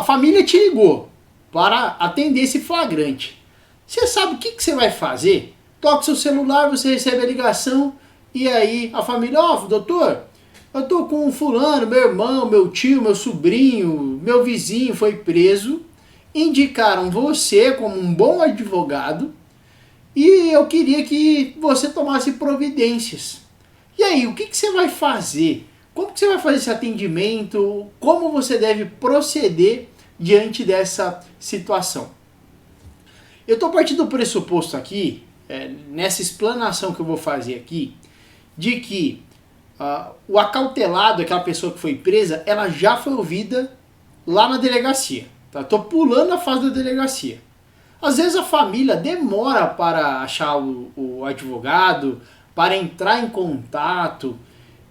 família te ligou para atender esse flagrante. Você sabe o que você vai fazer? Toca seu celular, você recebe a ligação e aí a família, doutor, eu tô com fulano, meu irmão, meu tio, meu sobrinho, meu vizinho foi preso, indicaram você como um bom advogado e eu queria que você tomasse providências. E aí, o que você vai fazer? Como que você vai fazer esse atendimento? Como você deve proceder diante dessa situação? Eu estou partindo do pressuposto aqui, nessa explanação que eu vou fazer aqui, de que o acautelado, aquela pessoa que foi presa, ela já foi ouvida lá na delegacia. Estou pulando a fase da delegacia. Às vezes a família demora para achar o advogado, para entrar em contato,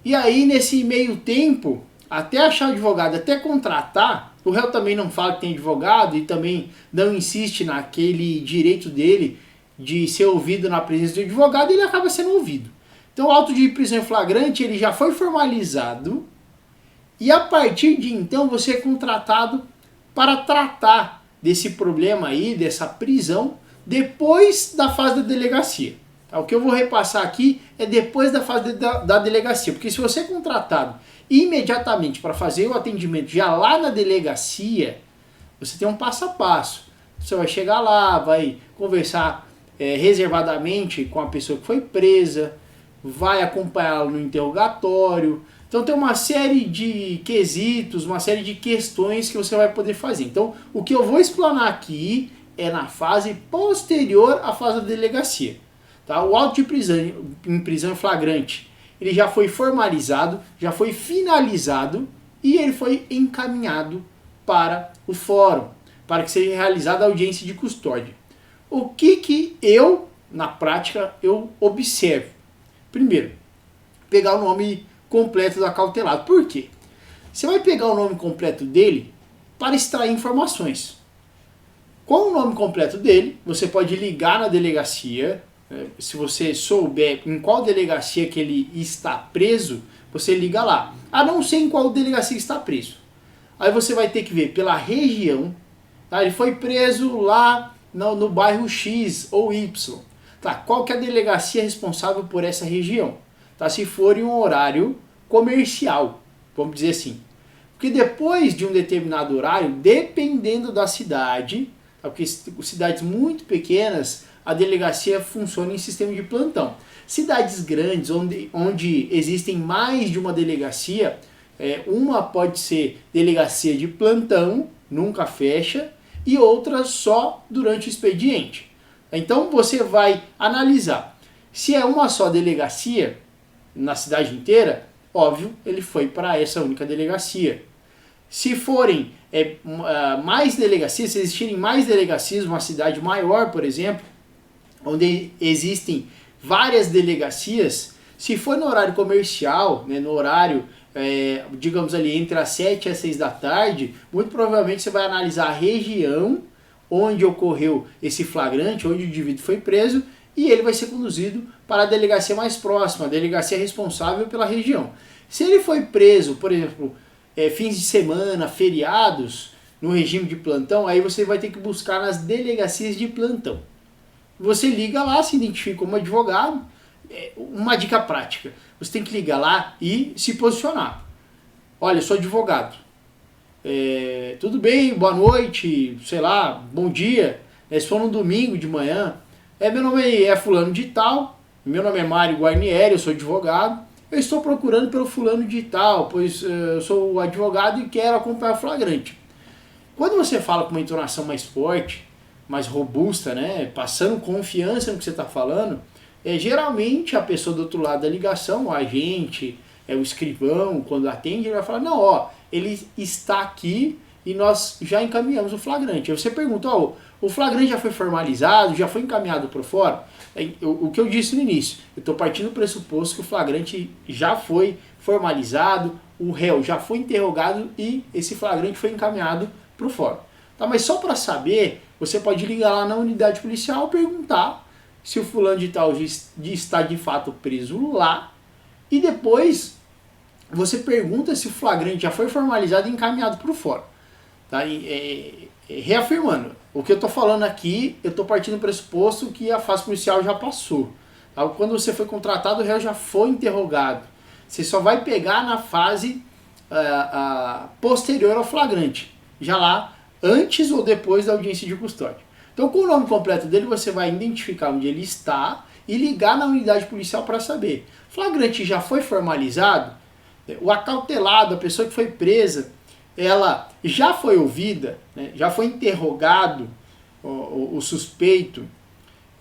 e aí nesse meio tempo, até achar o advogado, até contratar, o réu também não fala que tem advogado e também não insiste naquele direito dele de ser ouvido na presença do advogado, ele acaba sendo ouvido. Então o auto de prisão em flagrante ele já foi formalizado e a partir de então você é contratado para tratar desse problema aí, dessa prisão, depois da fase da delegacia. O que eu vou repassar aqui é depois da fase da delegacia, porque se você é contratado imediatamente para fazer o atendimento já lá na delegacia, você tem um passo a passo. Você vai chegar lá, vai conversar reservadamente com a pessoa que foi presa, vai acompanhá-lo no interrogatório. Então tem uma série de quesitos, uma série de questões que você vai poder fazer. Então o que eu vou explanar aqui é na fase posterior à fase da delegacia. Tá? O auto de prisão em prisão flagrante ele já foi formalizado, já foi finalizado e ele foi encaminhado para o fórum, para que seja realizada a audiência de custódia. O que eu, na prática, eu observo? Primeiro, pegar o nome completo do acautelado. Por quê? Você vai pegar o nome completo dele para extrair informações. Com o nome completo dele, você pode ligar na delegacia. Se você souber em qual delegacia que ele está preso, você liga lá. A não ser em qual delegacia está preso. Aí você vai ter que ver pela região. Tá? Ele foi preso lá no bairro X ou Y. Tá? Qual que é a delegacia responsável por essa região? Tá? Se for em um horário comercial, vamos dizer assim. Porque depois de um determinado horário, dependendo da cidade, tá? Porque cidades muito pequenas, a delegacia funciona em sistema de plantão. Cidades grandes, onde existem mais de uma delegacia, uma pode ser delegacia de plantão, nunca fecha, e outra só durante o expediente. Então você vai analisar. Se é uma só delegacia na cidade inteira, óbvio, ele foi para essa única delegacia. Se forem mais delegacias, se existirem mais delegacias, uma cidade maior, por exemplo, onde existem várias delegacias, se for no horário comercial, né, no horário, digamos ali, entre as 7 e as 6 da tarde, muito provavelmente você vai analisar a região onde ocorreu esse flagrante, onde o indivíduo foi preso, e ele vai ser conduzido para a delegacia mais próxima, a delegacia responsável pela região. Se ele foi preso, por exemplo, fins de semana, feriados, no regime de plantão, aí você vai ter que buscar nas delegacias de plantão. Você liga lá, se identifica como advogado. Uma dica prática, você tem que ligar lá e se posicionar. Olha, eu sou advogado. Tudo bem, boa noite, sei lá, bom dia. Se for no domingo de manhã, meu nome é fulano de tal, meu nome é Mário Guarnieri, eu sou advogado. Eu estou procurando pelo fulano de tal, pois eu sou advogado e quero acompanhar o flagrante. Quando você fala com uma entonação mais forte, mais robusta, né, passando confiança no que você está falando, geralmente a pessoa do outro lado da ligação, o agente, o escrivão, quando atende, ele vai falar, não, ele está aqui e nós já encaminhamos o flagrante. Aí você pergunta, o flagrante já foi formalizado, já foi encaminhado para fora? O que eu disse no início, eu estou partindo do pressuposto que o flagrante já foi formalizado, o réu já foi interrogado e esse flagrante foi encaminhado para o fórum. Tá, mas só para saber, você pode ligar lá na unidade policial e perguntar se o fulano de tal está de fato preso lá e depois você pergunta se o flagrante já foi formalizado e encaminhado para o fórum. Tá? Reafirmando, o que eu estou falando aqui, eu estou partindo do pressuposto que a fase policial já passou. Tá? Quando você foi contratado, o réu já foi interrogado. Você só vai pegar na fase posterior ao flagrante, já lá antes ou depois da audiência de custódia. Então, com o nome completo dele, você vai identificar onde ele está e ligar na unidade policial para saber. Flagrante já foi formalizado? O acautelado, a pessoa que foi presa, ela já foi ouvida, né? Já foi interrogado o suspeito.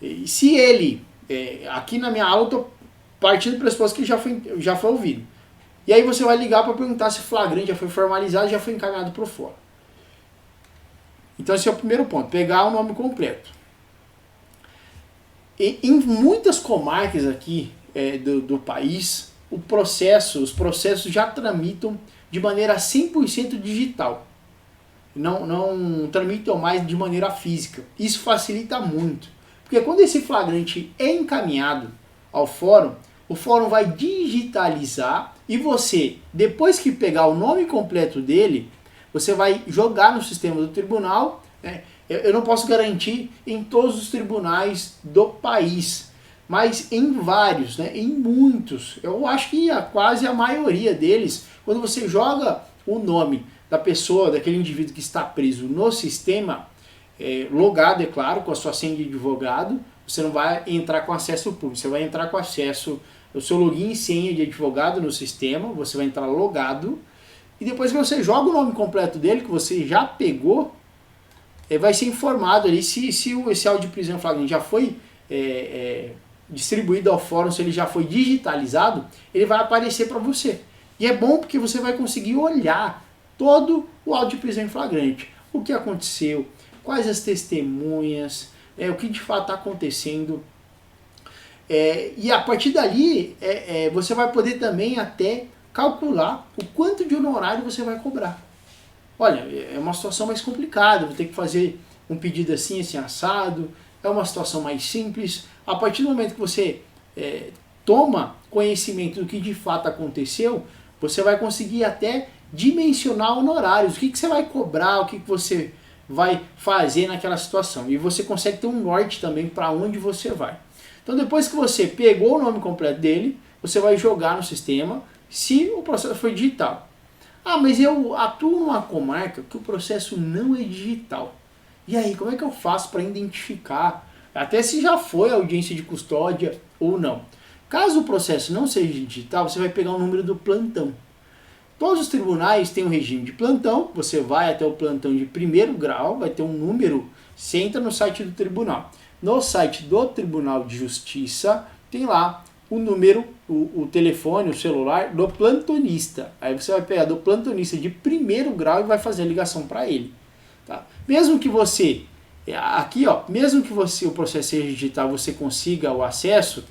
E se ele, aqui na minha aula, eu estou partindo do pressuposto que ele já foi ouvido. E aí você vai ligar para perguntar se o flagrante já foi formalizado, já foi encaminhado para o fórum. Então esse é o primeiro ponto, pegar o nome completo. Em muitas comarcas aqui do país, os processos já tramitam de maneira 100% digital. Não tramitam mais de maneira física. Isso facilita muito. Porque quando esse flagrante é encaminhado ao fórum, o fórum vai digitalizar e você, depois que pegar o nome completo dele, você vai jogar no sistema do tribunal, né? Eu não posso garantir em todos os tribunais do país, mas em vários, né? Em muitos. Eu acho que quase a maioria deles, quando você joga o nome da pessoa, daquele indivíduo que está preso no sistema, logado, é claro, com a sua senha de advogado, você não vai entrar com acesso público, você vai entrar com acesso, o seu login e senha de advogado no sistema, você vai entrar logado, e depois que você joga o nome completo dele, que você já pegou, vai ser informado ali se esse auto de prisão em flagrante já foi distribuído ao fórum, se ele já foi digitalizado, ele vai aparecer para você. E é bom porque você vai conseguir olhar todo o auto de prisão em flagrante. O que aconteceu, quais as testemunhas, o que de fato está acontecendo. E a partir dali, você vai poder também até calcular o quanto de honorário você vai cobrar. Olha, é uma situação mais complicada, vou ter que fazer um pedido assim assado, é uma situação mais simples. A partir do momento que você toma conhecimento do que de fato aconteceu, você vai conseguir até dimensionar honorários, o que você vai cobrar, o que você vai fazer naquela situação. E você consegue ter um norte também para onde você vai. Então depois que você pegou o nome completo dele, você vai jogar no sistema se o processo foi digital. Ah, mas eu atuo numa comarca que o processo não é digital. E aí, como é que eu faço para identificar, até se já foi a audiência de custódia ou não? Caso o processo não seja digital, você vai pegar o número do plantão. Todos os tribunais têm um regime de plantão, você vai até o plantão de primeiro grau, vai ter um número, você entra no site do tribunal. No site do Tribunal de Justiça, tem lá o número, o telefone, o celular do plantonista. Aí você vai pegar do plantonista de primeiro grau e vai fazer a ligação para ele. Tá? Mesmo que você, aqui ó, mesmo que o processo seja digital, você consiga o acesso,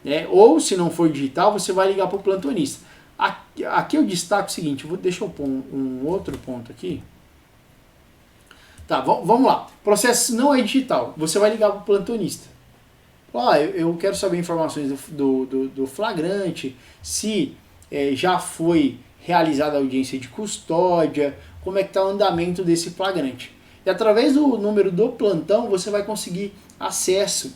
né, ou se não for digital, você vai ligar para o plantonista. Aqui eu destaco o seguinte, deixa eu pôr um outro ponto aqui. Tá, vamos lá. O processo não é digital, você vai ligar para o plantonista. Eu quero saber informações do flagrante, se já foi realizada a audiência de custódia, como é que está o andamento desse flagrante. E através do número do plantão, você vai conseguir acesso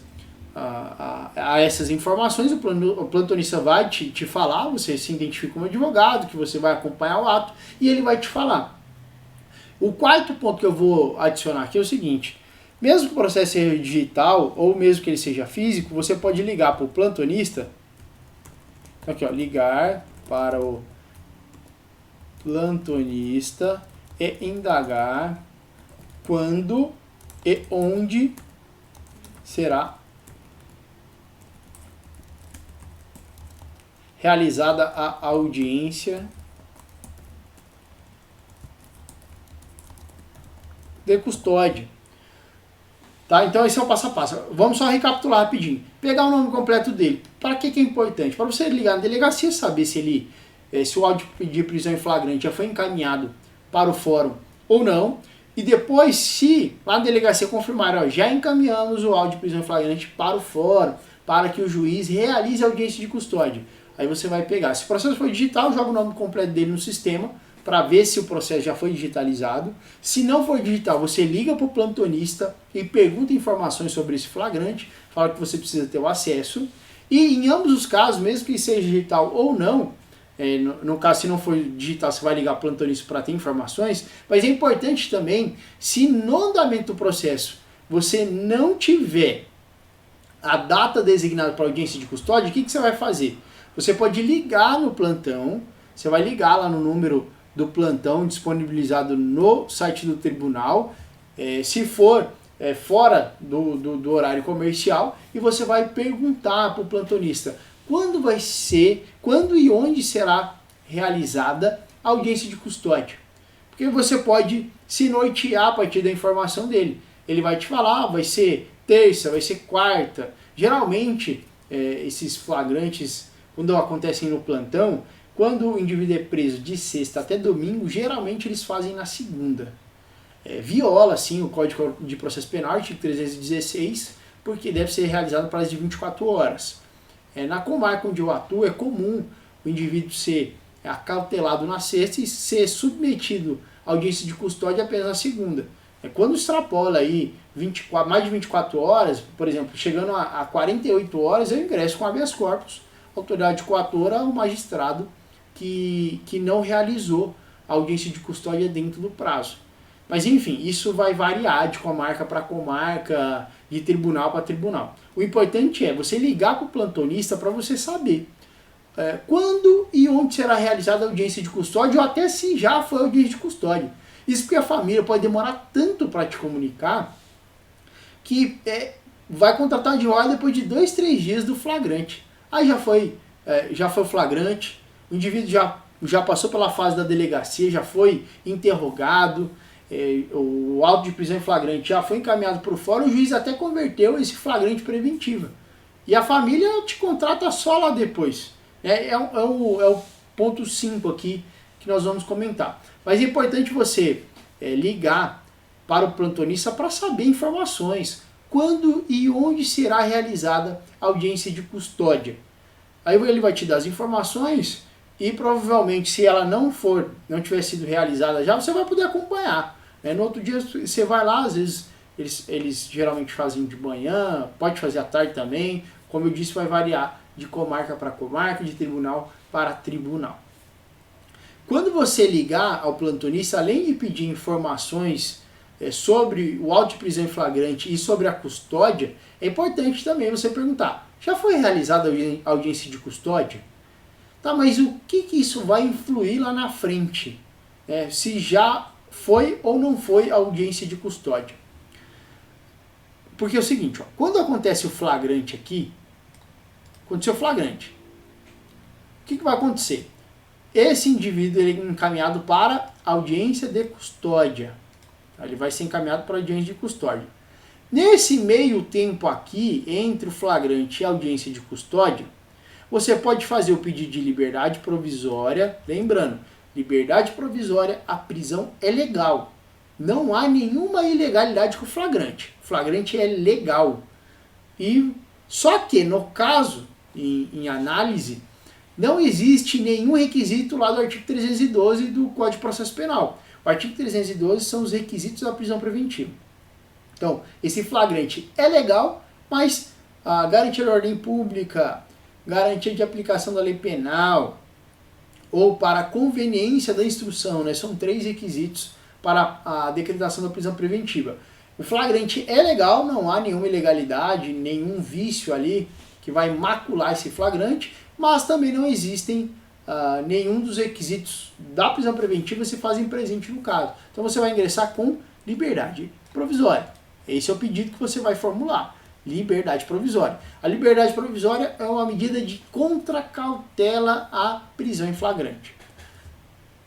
a essas informações. O plantonista vai te falar, você se identifica como advogado, que você vai acompanhar o ato, e ele vai te falar. O quarto ponto que eu vou adicionar aqui é o seguinte: mesmo que o processo seja digital, ou mesmo que ele seja físico, você pode ligar para o plantonista, aqui ó, ligar para o plantonista e indagar quando e onde será realizada a audiência de custódia. Tá? Então esse é o passo a passo. Vamos só recapitular rapidinho. Pegar o nome completo dele. Para que é importante? Para você ligar na delegacia, saber se o auto de prisão em flagrante já foi encaminhado para o fórum ou não. E depois, se lá na delegacia confirmar, já encaminhamos o auto de prisão em flagrante para o fórum, para que o juiz realize a audiência de custódia. Aí você vai pegar. Se o processo for digital, joga o nome completo dele no sistema, para ver se o processo já foi digitalizado. Se não for digital, você liga para o plantonista e pergunta informações sobre esse flagrante, fala que você precisa ter o acesso. E em ambos os casos, mesmo que seja digital ou não, no caso se não for digital, você vai ligar para o plantonista para ter informações, mas é importante também, se no andamento do processo você não tiver a data designada para audiência de custódia, o que você vai fazer? Você pode ligar no plantão, você vai ligar lá no número do plantão disponibilizado no site do tribunal, se for fora do horário comercial, e você vai perguntar para o plantonista quando e onde será realizada a audiência de custódia. Porque você pode se nortear a partir da informação dele. Ele vai te falar, vai ser terça, vai ser quarta. Geralmente, esses flagrantes, quando acontecem no plantão, quando o indivíduo é preso de sexta até domingo, geralmente eles fazem na segunda. Viola, sim, o Código de Processo Penal, artigo 316, porque deve ser realizado para as de 24 horas. Na comarca onde eu atuo, é comum o indivíduo ser acautelado na sexta e ser submetido à audiência de custódia apenas na segunda. Quando extrapola aí mais de 24 horas, por exemplo, chegando a 48 horas, eu ingresso com habeas corpus, autoridade coatora ao magistrado que não realizou a audiência de custódia dentro do prazo. Mas enfim, isso vai variar de comarca para comarca, de tribunal para tribunal. O importante é você ligar para o plantonista para você saber quando e onde será realizada a audiência de custódia, ou até se já foi a audiência de custódia. Isso porque a família pode demorar tanto para te comunicar que vai contratar de ordem depois de 2, 3 dias do flagrante. Aí já foi o flagrante, o indivíduo já passou pela fase da delegacia, já foi interrogado, o auto de prisão em flagrante já foi encaminhado para o fórum, o juiz até converteu esse flagrante preventiva. E a família te contrata só lá depois. É o ponto 5 aqui que nós vamos comentar. Mas é importante você ligar para o plantonista para saber informações. Quando e onde será realizada a audiência de custódia. Aí ele vai te dar as informações e provavelmente, se ela não tiver sido realizada já, você vai poder acompanhar. No outro dia você vai lá, às vezes eles geralmente fazem de manhã, pode fazer à tarde também. Como eu disse, vai variar de comarca para comarca, de tribunal para tribunal. Quando você ligar ao plantonista, além de pedir informações sobre o auto de prisão em flagrante e sobre a custódia, é importante também você perguntar: já foi realizada a audiência de custódia? Tá, mas o que isso vai influir lá na frente? Se já foi ou não foi a audiência de custódia? Porque é o seguinte, quando acontece o flagrante aqui, aconteceu o flagrante, o que vai acontecer? Esse indivíduo ele é encaminhado para audiência de custódia. Ele vai ser encaminhado para audiência de custódia. Nesse meio tempo aqui, entre o flagrante e a audiência de custódia, você pode fazer o pedido de liberdade provisória. Lembrando, liberdade provisória, a prisão é legal. Não há nenhuma ilegalidade com o flagrante. O flagrante é legal. Só que, no caso, em análise, não existe nenhum requisito lá do artigo 312 do Código de Processo Penal. O artigo 312 são os requisitos da prisão preventiva. Então, esse flagrante é legal, mas a garantia da ordem pública, garantia de aplicação da lei penal, ou para a conveniência da instrução, são 3 requisitos para a decretação da prisão preventiva. O flagrante é legal, não há nenhuma ilegalidade, nenhum vício ali que vai macular esse flagrante, mas também não existem nenhum dos requisitos da prisão preventiva se fazem presente no caso. Então você vai ingressar com liberdade provisória. Esse é o pedido que você vai formular. Liberdade provisória. A liberdade provisória é uma medida de contracautela à prisão em flagrante.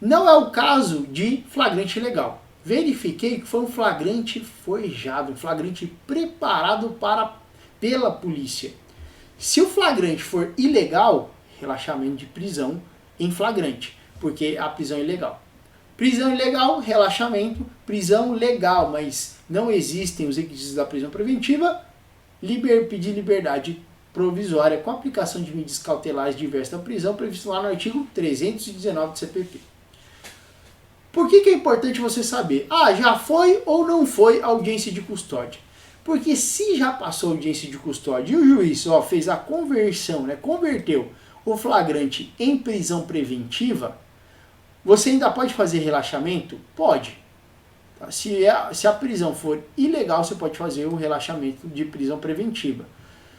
Não é o caso de flagrante ilegal. Verifiquei que foi um flagrante forjado, um flagrante preparado pela polícia. Se o flagrante for ilegal, relaxamento de prisão em flagrante, porque a prisão é ilegal. Prisão ilegal, relaxamento, prisão legal, mas não existem os requisitos da prisão preventiva, pedir liberdade provisória com aplicação de medidas cautelares diversas da prisão, previsto lá no artigo 319 do CPP. Por que é importante você saber? Ah, já foi ou não foi a audiência de custódia? Porque se já passou a audiência de custódia e o juiz fez a conversão, né, converteu o flagrante em prisão preventiva, você ainda pode fazer relaxamento? Pode. Se a prisão for ilegal, você pode fazer o relaxamento de prisão preventiva.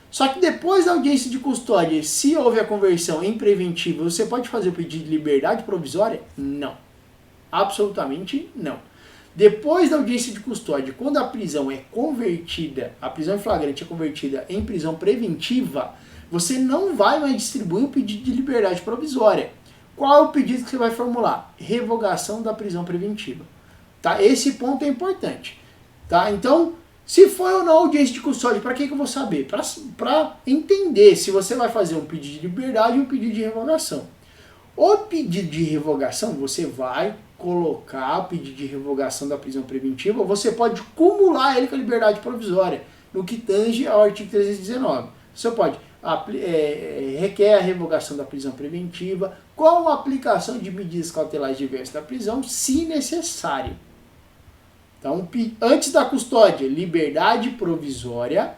Só que depois da audiência de custódia, se houve a conversão em preventiva, você pode fazer o pedido de liberdade provisória? Não. Absolutamente não. Depois da audiência de custódia, quando a prisão é convertida, a prisão em flagrante é convertida em prisão preventiva, você não vai mais distribuir o pedido de liberdade provisória. Qual é o pedido que você vai formular? Revogação da prisão preventiva. Tá? Esse ponto é importante. Tá? Então, se foi ou não audiência de custódia, para que eu vou saber? Para entender se você vai fazer um pedido de liberdade ou um pedido de revogação. O pedido de revogação, você vai colocar o pedido de revogação da prisão preventiva, você pode cumular ele com a liberdade provisória, no que tange ao artigo 319. Você pode requer a revogação da prisão preventiva com a aplicação de medidas cautelares diversas da prisão, se necessário. Então, antes da custódia, liberdade provisória,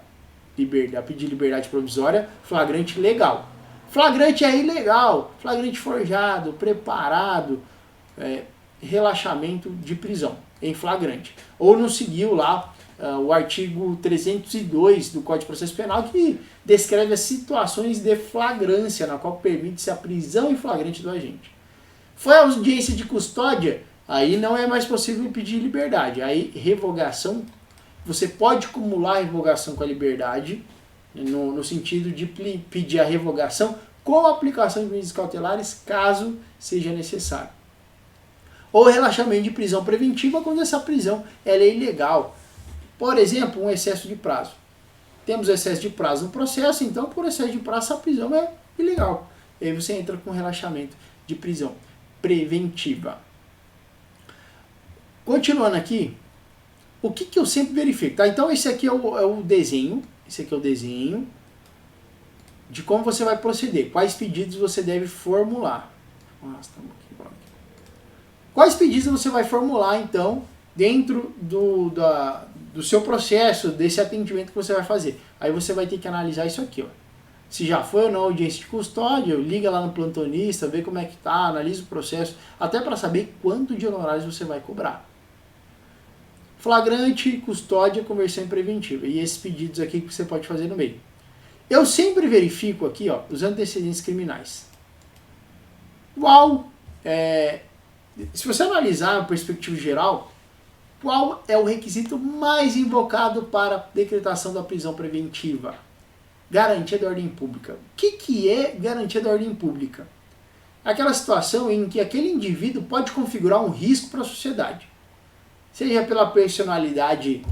pedir liberdade provisória, flagrante legal. Flagrante é ilegal, flagrante forjado, preparado, relaxamento de prisão em flagrante. Ou não seguiu lá o artigo 302 do Código de Processo Penal, que descreve as situações de flagrância, na qual permite-se a prisão em flagrante do agente. Foi a audiência de custódia, aí não é mais possível pedir liberdade. Aí, revogação, você pode acumular a revogação com a liberdade, no sentido de pedir a revogação com a aplicação de medidas cautelares, caso seja necessário. Ou relaxamento de prisão preventiva, quando essa prisão ela é ilegal. Por exemplo, um excesso de prazo. Temos excesso de prazo no processo, então por excesso de prazo a prisão é ilegal. E aí você entra com relaxamento de prisão preventiva. Continuando aqui, o que eu sempre verifico? Tá? Então esse aqui é o desenho. Esse aqui é o desenho de como você vai proceder. Quais pedidos você deve formular. Quais pedidos você vai formular, então, dentro do seu processo, desse atendimento que você vai fazer. Aí você vai ter que analisar isso aqui, ó. Se já foi ou não audiência de custódia, liga lá no plantonista, vê como é que tá, analisa o processo, até para saber quanto de honorários você vai cobrar. Flagrante, custódia, conversão preventiva. E esses pedidos aqui que você pode fazer no meio. Eu sempre verifico aqui, ó, os antecedentes criminais. Se você analisar a perspectiva geral, qual é o requisito mais invocado para a decretação da prisão preventiva? Garantia da ordem pública. O que é garantia da ordem pública? Aquela situação em que aquele indivíduo pode configurar um risco para a sociedade. Seja pela personalidade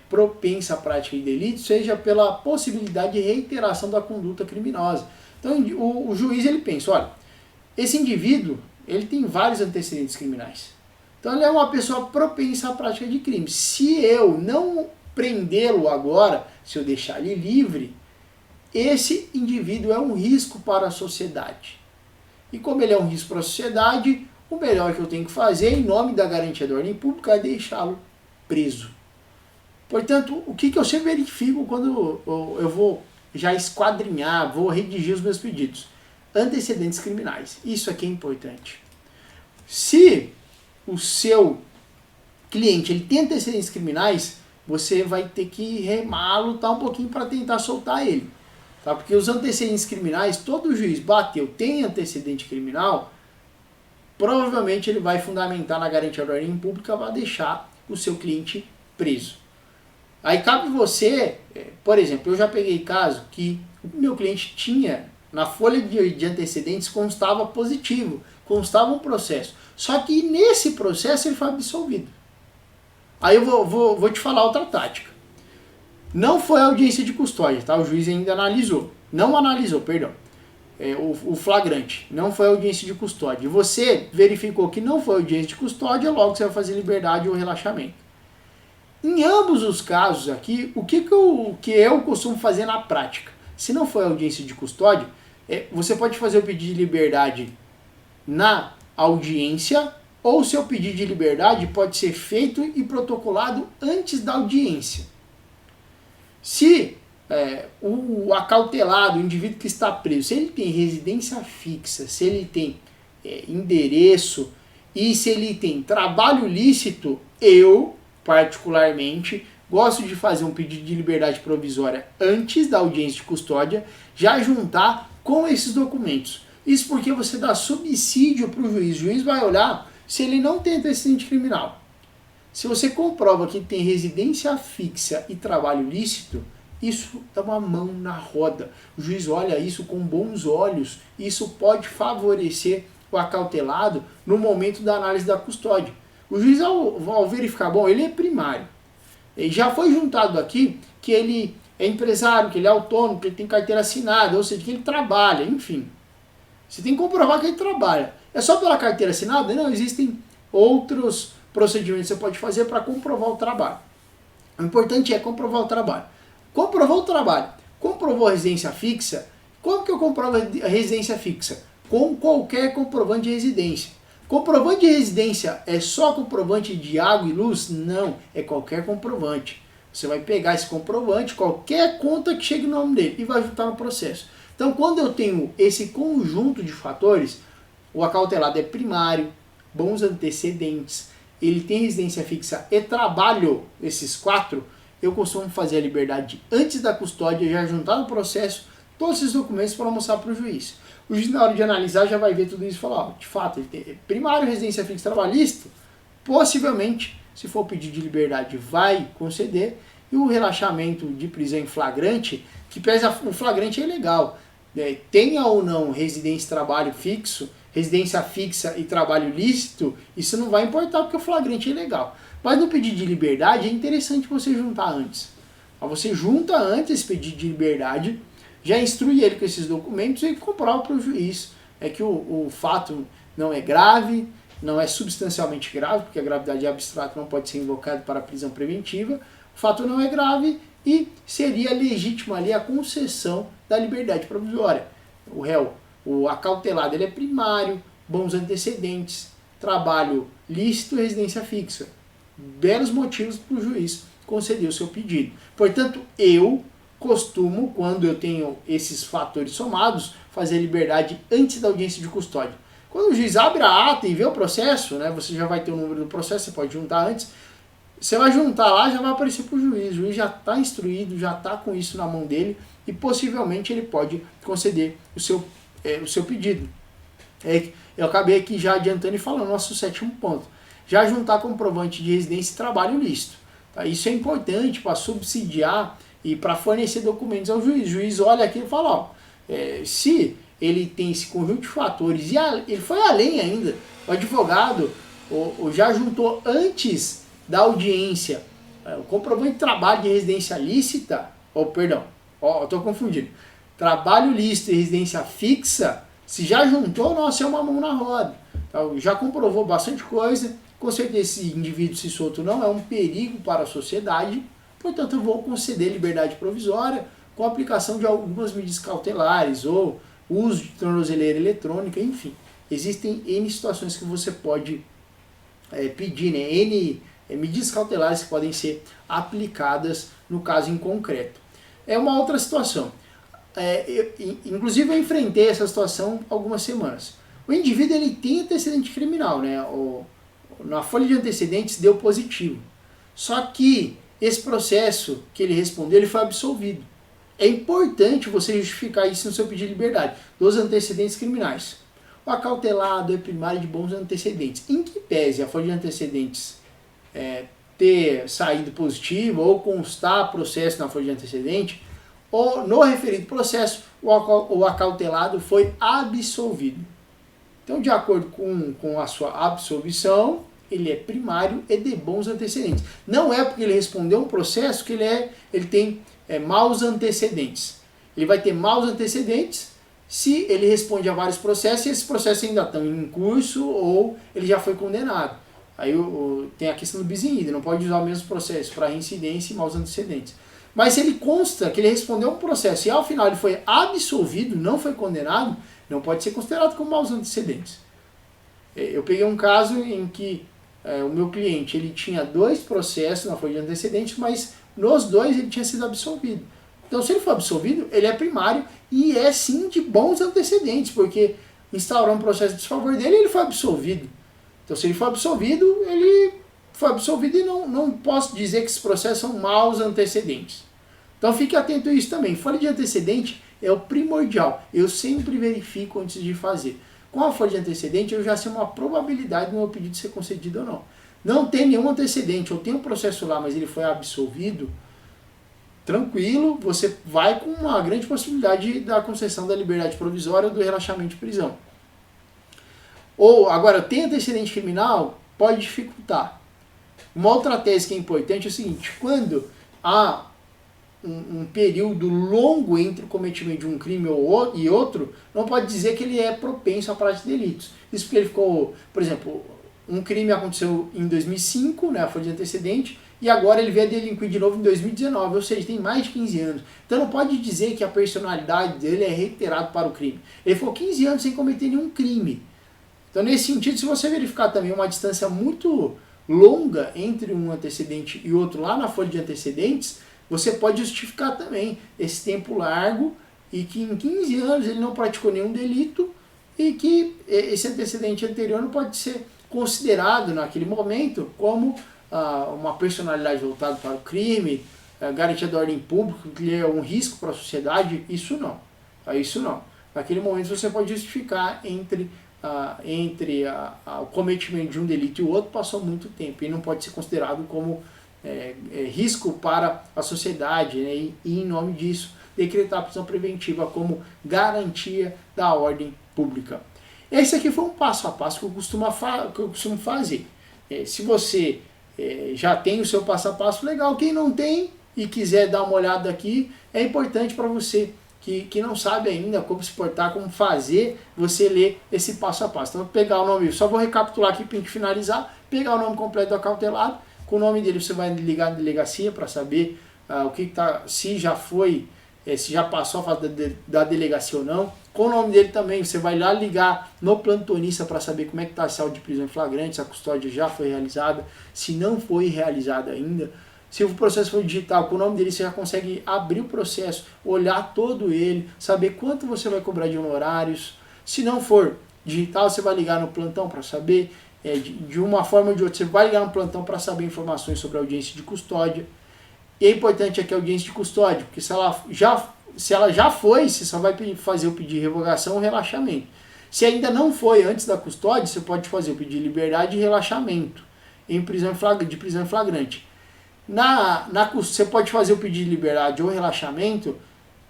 propensa à prática de delito, seja pela possibilidade de reiteração da conduta criminosa. Então o juiz ele pensa, olha, esse indivíduo ele tem vários antecedentes criminais. Então ele é uma pessoa propensa à prática de crime. Se eu não prendê-lo agora, se eu deixar ele livre, esse indivíduo é um risco para a sociedade. E como ele é um risco para a sociedade, o melhor que eu tenho que fazer, em nome da garantia da ordem pública, é deixá-lo preso. Portanto, o que eu sempre verifico quando eu vou já esquadrinhar, vou redigir os meus pedidos? Antecedentes criminais. Isso aqui é importante. Se o seu cliente ele tem antecedentes criminais, você vai ter que remar, lutar um pouquinho para tentar soltar ele. Tá? Porque os antecedentes criminais, todo juiz bateu, tem antecedente criminal, provavelmente ele vai fundamentar na garantia da ordem pública, vai deixar o seu cliente preso. Aí cabe você, por exemplo, eu já peguei caso que o meu cliente tinha, na folha de antecedentes constava positivo, constava um processo. Só que nesse processo ele foi absolvido. Aí eu vou te falar outra tática. Não foi audiência de custódia, tá? O juiz ainda analisou. Não analisou, perdão. O flagrante. Não foi audiência de custódia. Você verificou que não foi audiência de custódia, logo você vai fazer liberdade ou relaxamento. Em ambos os casos aqui, o que eu costumo fazer na prática? Se não foi audiência de custódia, você pode fazer o pedido de liberdade na audiência ou seu pedido de liberdade pode ser feito e protocolado antes da audiência. Se o acautelado, o indivíduo que está preso, se ele tem residência fixa, se ele tem endereço e se ele tem trabalho lícito, eu, particularmente, gosto de fazer um pedido de liberdade provisória antes da audiência de custódia, já juntar com esses documentos. Isso porque você dá subsídio para o juiz. O juiz vai olhar se ele não tem antecedente criminal. Se você comprova que tem residência fixa e trabalho lícito, isso é uma mão na roda. O juiz olha isso com bons olhos. Isso pode favorecer o acautelado no momento da análise da custódia. O juiz, ao verificar, bom, ele é primário. Ele já foi juntado aqui que ele é empresário, que ele é autônomo, que ele tem carteira assinada, ou seja, que ele trabalha, enfim. Você tem que comprovar que ele trabalha. É só pela carteira assinada? Não, existem outros procedimentos que você pode fazer para comprovar o trabalho. O importante é comprovar o trabalho. Comprovou o trabalho, comprovou a residência fixa. Como que eu comprovo a residência fixa? Com qualquer comprovante de residência. Comprovante de residência é só comprovante de água e luz? Não, é qualquer comprovante. Você vai pegar esse comprovante, qualquer conta que chegue no nome dele e vai juntar no processo. Então, quando eu tenho esse conjunto de fatores, o acautelado é primário, bons antecedentes, ele tem residência fixa e trabalho, esses 4, eu costumo fazer a liberdade antes da custódia, já juntar no processo todos esses documentos para mostrar para o juiz. O juiz, na hora de analisar, já vai ver tudo isso e falar, ó, de fato, ele tem primário, residência fixa, trabalhista, possivelmente, se for pedir de liberdade, vai conceder, e o relaxamento de prisão em flagrante, que pesa, o flagrante é ilegal, tenha ou não residência e trabalho fixo, residência fixa e trabalho lícito, isso não vai importar porque o flagrante é ilegal. Mas no pedido de liberdade é interessante você juntar antes. Você junta antes esse pedido de liberdade, já instrui ele com esses documentos e comprova para o juiz que o fato não é grave, não é substancialmente grave, porque a gravidade abstrata não pode ser invocada para a prisão preventiva, o fato não é grave e seria legítima ali a concessão da liberdade provisória. O réu, o acautelado, ele é primário, bons antecedentes, trabalho lícito e residência fixa. Belos motivos para o juiz conceder o seu pedido. Portanto, eu costumo, quando eu tenho esses fatores somados, fazer a liberdade antes da audiência de custódia. Quando o juiz abre a ata e vê o processo, né, você já vai ter o número do processo, você pode juntar antes, você vai juntar lá, já vai aparecer para o juiz já está instruído, já está com isso na mão dele e possivelmente ele pode conceder o seu pedido. Eu acabei aqui já adiantando e falando nosso 7º ponto. Já juntar comprovante de residência e trabalho lícito. Tá? Isso é importante para subsidiar e para fornecer documentos ao juiz. O juiz olha aqui e fala, ó, se ele tem esse conjunto de fatores e ele foi além ainda, o advogado já juntou antes da audiência o comprovante de trabalho de residência lícita, eu estou confundindo, trabalho lícito e residência fixa, se já juntou, nossa, é uma mão na roda. Então, já comprovou bastante coisa, com certeza esse indivíduo se solto não é um perigo para a sociedade, portanto eu vou conceder liberdade provisória com a aplicação de algumas medidas cautelares ou uso de tornozeleira eletrônica, enfim. Existem N situações que você pode pedir, né? N medidas cautelares que podem ser aplicadas no caso em concreto. É uma outra situação. Inclusive eu enfrentei essa situação há algumas semanas. O indivíduo ele tem antecedente criminal, né? Na folha de antecedentes deu positivo. Só que esse processo que ele respondeu, ele foi absolvido. É importante você justificar isso no seu pedido de liberdade, dos antecedentes criminais. O acautelado é primário de bons antecedentes. Em que pese a folha de antecedentes ter saído positivo ou constar processo na folha de antecedente, ou no referido processo, o acautelado foi absolvido. Então, de acordo com a sua absolvição, ele é primário e de bons antecedentes. Não é porque ele respondeu um processo que ele tem maus antecedentes. Ele vai ter maus antecedentes se ele responde a vários processos e esses processos ainda estão em curso ou ele já foi condenado. Aí tem a questão do bis in idem, não pode usar o mesmo processo para reincidência e maus antecedentes. Mas se ele consta que ele respondeu um processo e ao final ele foi absolvido, não foi condenado, não pode ser considerado como maus antecedentes. Eu peguei um caso em que o meu cliente ele tinha 2 processos na folha de antecedentes, mas nos 2 ele tinha sido absolvido. Então, se ele for absolvido, ele é primário e é sim de bons antecedentes, porque instaurou um processo de desfavor dele e ele foi absolvido. Então, se ele for absolvido, ele foi absolvido e não posso dizer que esses processos são maus antecedentes. Então, fique atento a isso também. Folha de antecedente é o primordial. Eu sempre verifico antes de fazer. Com a folha de antecedente, eu já sei uma probabilidade do meu pedido ser concedido ou não. Não tem nenhum antecedente, eu tenho um processo lá, mas ele foi absolvido, tranquilo, você vai com uma grande possibilidade da concessão da liberdade provisória ou do relaxamento de prisão. Ou, agora, tem antecedente criminal, pode dificultar. Uma outra tese que é importante é o seguinte: quando há um período longo entre o cometimento de um crime e outro, não pode dizer que ele é propenso à prática de delitos. Isso porque ele ficou, por exemplo, um crime aconteceu em 2005, né, foi de antecedente, e agora ele veio a delinquir de novo em 2019, ou seja, tem mais de 15 anos. Então não pode dizer que a personalidade dele é reiterada para o crime. Ele ficou 15 anos sem cometer nenhum crime. Então, nesse sentido, se você verificar também uma distância muito longa entre um antecedente e outro lá na folha de antecedentes, você pode justificar também esse tempo largo e que em 15 anos ele não praticou nenhum delito e que esse antecedente anterior não pode ser considerado naquele momento como uma personalidade voltada para o crime, garantia da ordem pública, que é um risco para a sociedade. Isso não. Isso não. Naquele momento você pode justificar entre o cometimento de um delito e o outro passou muito tempo e não pode ser considerado como risco para a sociedade, né? E em nome disso decretar a prisão preventiva como garantia da ordem pública. Esse aqui foi um passo a passo que eu costumo fazer. Se você já tem o seu passo a passo, legal. Quem não tem e quiser dar uma olhada aqui, é importante para você que não sabe ainda como se portar, como fazer, você ler esse passo a passo. Então, pegar o nome, só vou recapitular aqui para a gente finalizar, pegar o nome completo do acautelado, com o nome dele você vai ligar na delegacia para saber se já foi, se já passou a fase da delegacia ou não. Com o nome dele também, você vai lá ligar no plantonista para saber como é que está esse auto de prisão em flagrante, se a custódia já foi realizada, se não foi realizada ainda. Se o processo for digital, com o nome dele você já consegue abrir o processo, olhar todo ele, saber quanto você vai cobrar de honorários. Se não for digital, você vai ligar no plantão para saber, de uma forma ou de outra, você vai ligar no plantão para saber informações sobre a audiência de custódia. E é importante aqui a audiência de custódia, porque se ela já foi, você só vai fazer o pedido de revogação ou relaxamento. Se ainda não foi antes da custódia, você pode fazer o pedido de liberdade e relaxamento de prisão em flagrante. Você pode fazer o pedido de liberdade ou relaxamento,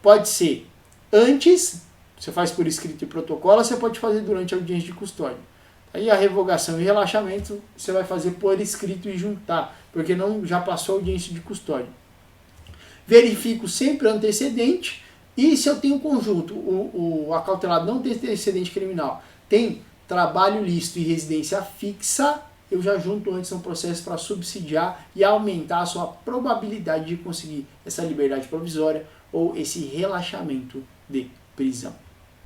pode ser antes, você faz por escrito e protocolo, você pode fazer durante a audiência de custódia. Aí a revogação e relaxamento você vai fazer por escrito e juntar, porque já passou a audiência de custódia. Verifico sempre o antecedente e se eu tenho um conjunto, o acautelado não tem antecedente criminal, tem trabalho lícito e residência fixa, eu já junto antes um processo para subsidiar e aumentar a sua probabilidade de conseguir essa liberdade provisória ou esse relaxamento de prisão.